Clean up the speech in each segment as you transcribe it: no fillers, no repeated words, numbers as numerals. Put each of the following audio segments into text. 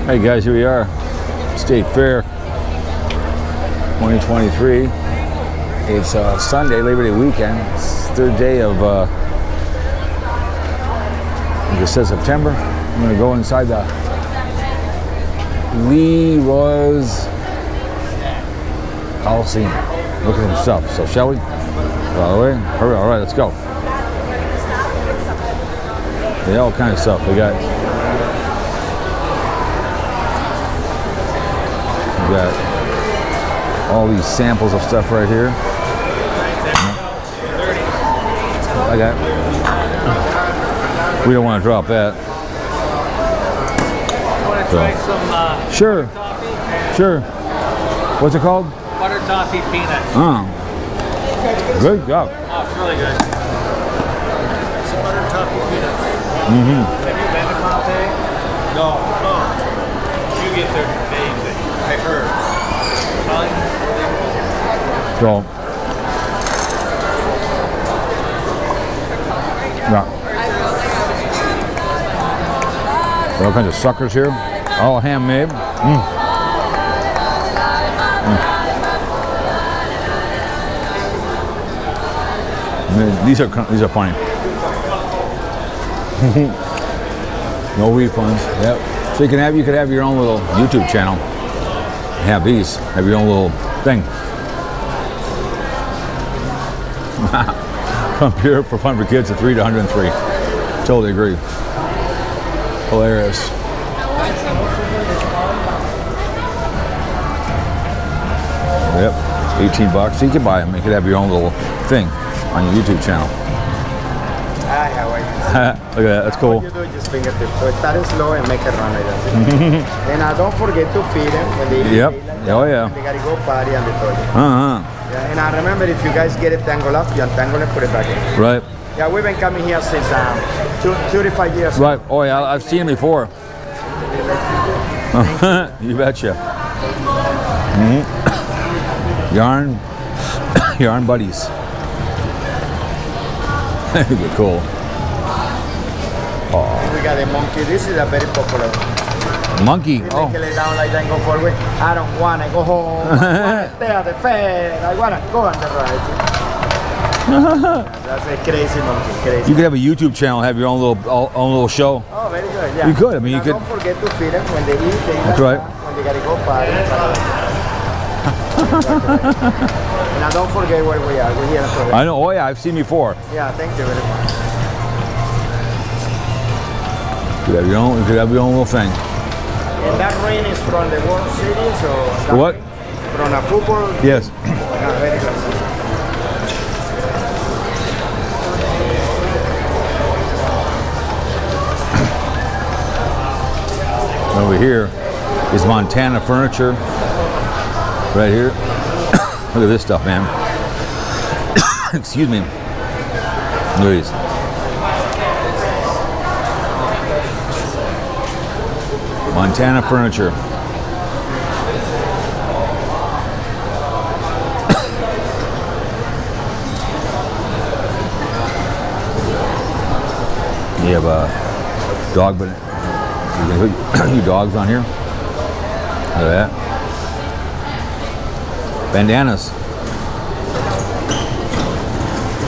Hey guys, here we are, State Fair 2023. It's Sunday, Labor Day weekend. It's the third day of, I think it says September. I'm gonna go inside the Leroy's Coliseum. Look at some stuff. So shall we? All the way? Hurry, all right, let's go. Yeah, all kinds of stuff. We got all these samples of stuff right here. I got. We don't want to drop that. So. Sure. Sure. What's it called? Butter toffee peanuts. Oh. Good job. Oh, it's really good. It's butter toffee peanuts. Mm-hmm. Have you been to Pompeii? No. Oh. You get there amazing. I heard. So, yeah. All kinds of suckers here, all handmade. These are funny. No refunds. Yep. So you could have your own little YouTube channel. Have these. Have your own little thing. From Pure for Fun for Kids at 3 to 103. Totally agree. Hilarious. Yep. 18 bucks. So you could buy them. You could have your own little thing on your YouTube channel. Hi, how are you? Look at that. That's cool. What you do is just fingertips. So start it slow and make it run like that. And don't forget to feed them when they eat. Yep. Oh yeah. They gotta go potty on the toilet. Uh-huh. Yeah, and remember, if you guys get it tangled up, you untangle it, put it back in. Right. Yeah, we've been coming here since 35 years. Right. Oh yeah, I've seen it before. You betcha. Yarn buddies. They're cool. Oh. We got a monkey. This is a very popular one. Monkey. You Oh. make it lay down like that and go forward. I don't want to go home. I want to stay at the fair. I want to go on the ride. That's a crazy monkey. Crazy. You could have a YouTube channel, have your own little show. Oh, very good. Yeah. You could. I mean, you could. Don't forget to feed them when they eat. That's right. When they gotta go party. Now don't forget where we are. We're here in Florida. I know. Oh yeah, I've seen before. Yeah, thank you very much. You could have your own little thing. And that rain is from the World Series, so What? From a football. Yes. Yeah, very good. Over here is Montana furniture. Right here. Look at this stuff, man. Excuse me. Look at these. Montana furniture. You have a dog, but you can put your dogs on here. Look at that. Bandanas.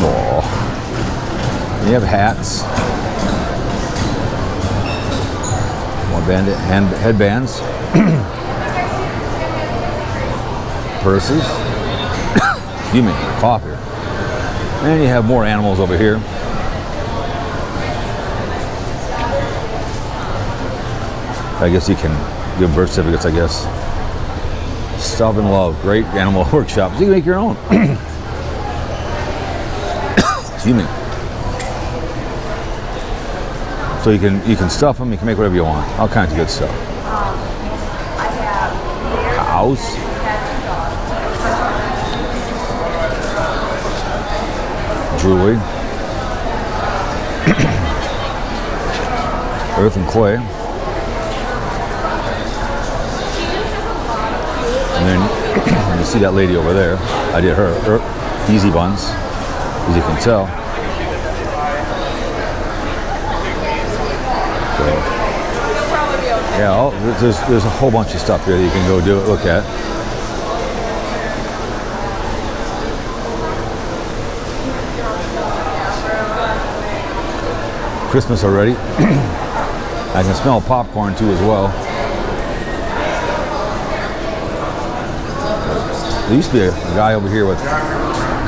Oh. You have hats. More headbands. Purses. Excuse me, cough here. And you have more animals over here. I guess you can give birth certificates, I guess. Stuff and Love, great animal workshops. You can make your own. Excuse me. So you can stuff them, you can make whatever you want. All kinds of good stuff. Cows. Jewelry. Earth and clay. And then you see that lady over there. I did her easy buns, as you can tell. So, Yeah, there's a whole bunch of stuff here that you can go look at. Christmas already. I can smell popcorn too as well. There used to be a guy over here with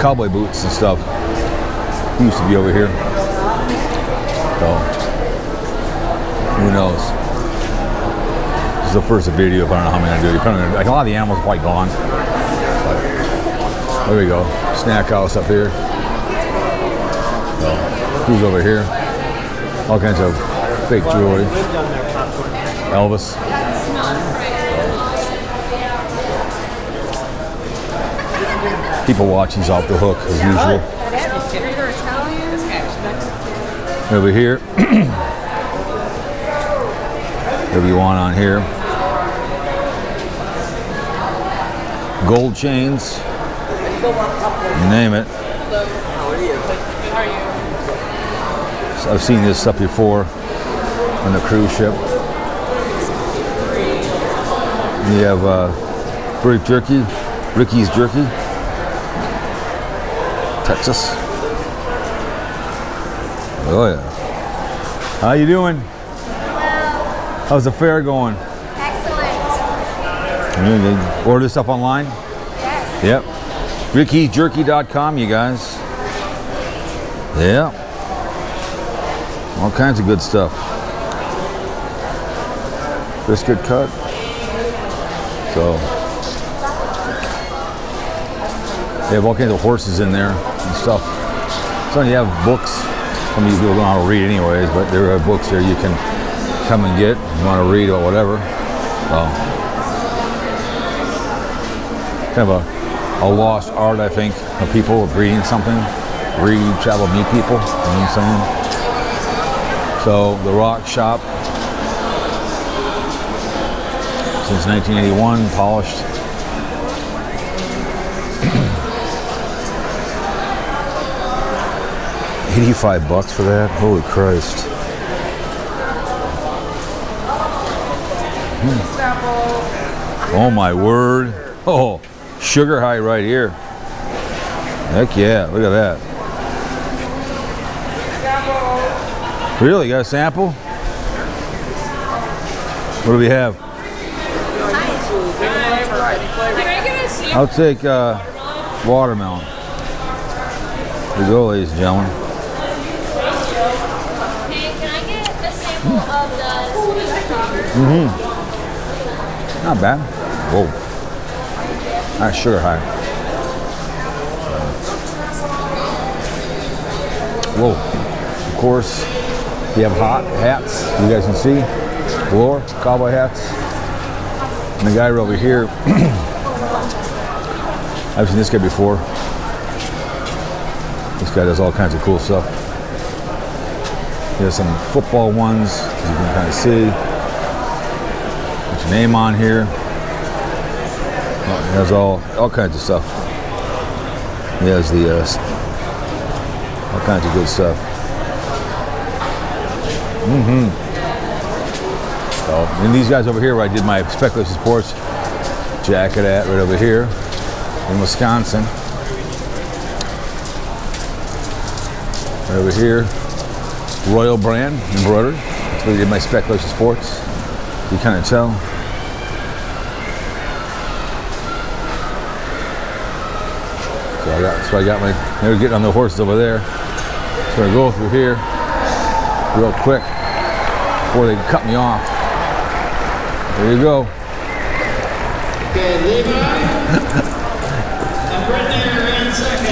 cowboy boots and stuff. He used to be over here. So, who knows? This is the first video, but I don't know how many I'm gonna do. Like a lot of the animals are quite gone. But there we go. Snack house up here. So, who's over here? All kinds of fake jewelry. Elvis. People watching's off the hook as usual. Over here. Whatever you want on here. Gold chains. Name it. I've seen this stuff before on the cruise ship. You have beef jerky, Ricky's Jerky, Texas. Oh yeah. How you doing? Hello. How's the fair going? Excellent. You order stuff online? Yes. Yep. RickyJerky.com, you guys. Yeah. All kinds of good stuff. Brisket cut. So they have all kinds of horses in there and stuff. So you have books. Some of you people don't know how to read anyways, but there are books here you can come and get if you want to read or whatever. So kind of a lost art, I think, of people of reading something. Read, travel, meet people. You know what I'm saying? So the rock shop, since 1981, polished. $85 for that? Holy Christ. Oh my word. Oh, sugar high right here. Heck yeah, look at that. Really, got a sample? What do we have? I'll take watermelon. Here we go, ladies and gentlemen. Hey, can I get a sample of the sweet strawberry? Not bad. Whoa. Nice sugar high. Whoa. Of course, we have hot hats. You guys can see. Galore, cowboy hats. And the guy over here, I've seen this guy before. This guy does all kinds of cool stuff. He has some football ones, as you can kind of see. Put your name on here. He has all kinds of stuff. He has the all kinds of good stuff. So, and these guys over here, where I did my Speculation Sports jacket at, right over here in Wisconsin. Right over here, Royal Brand embroidered. That's where I did my Speculation Sports. You kind of tell. So I got my, they're getting on the horses over there. So I go through here real quick before they cut me off. There you go.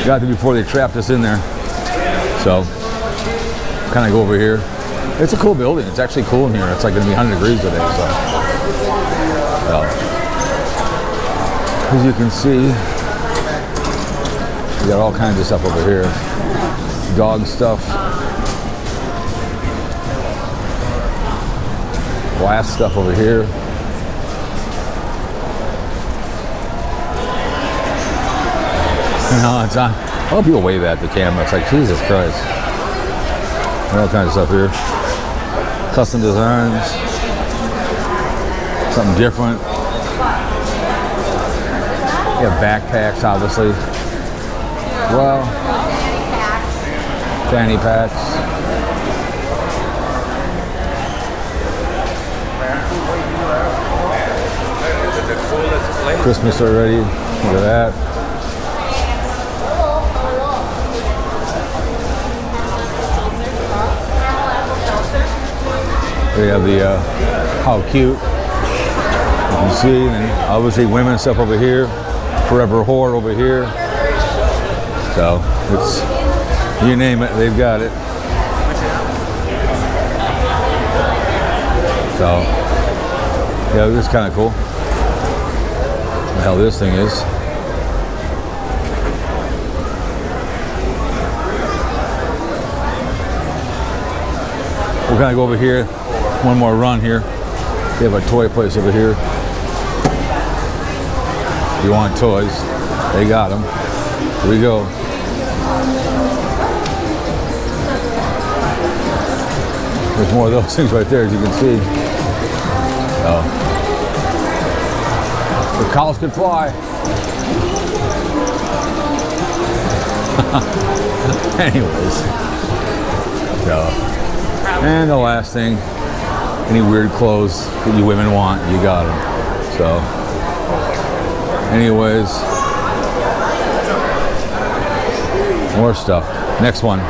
Got to before they trapped us in there. So kind of go over here. It's a cool building. It's actually cool in here. It's like going to be 100 degrees today. So as you can see, we got all kinds of stuff over here. Dog stuff. Glass stuff over here. No, it's on. All people wave at the camera. It's like, Jesus Christ. All kinds of stuff here. Custom designs. Something different. You have backpacks, obviously. Well, fanny packs. Christmas already. Look at that. We have the how cute. You can see, and obviously women's stuff over here. Forever Whore over here. So it's, you name it, they've got it. So yeah, this is kind of cool. The hell this thing is. We're gonna go over here. One more run here. They have a toy place over here. If you want toys, they got them. Here we go. There's more of those things right there, as you can see. The cows can fly. Anyways. So, and the last thing, any weird clothes that you women want, you got them. So, anyways, more stuff. Next one.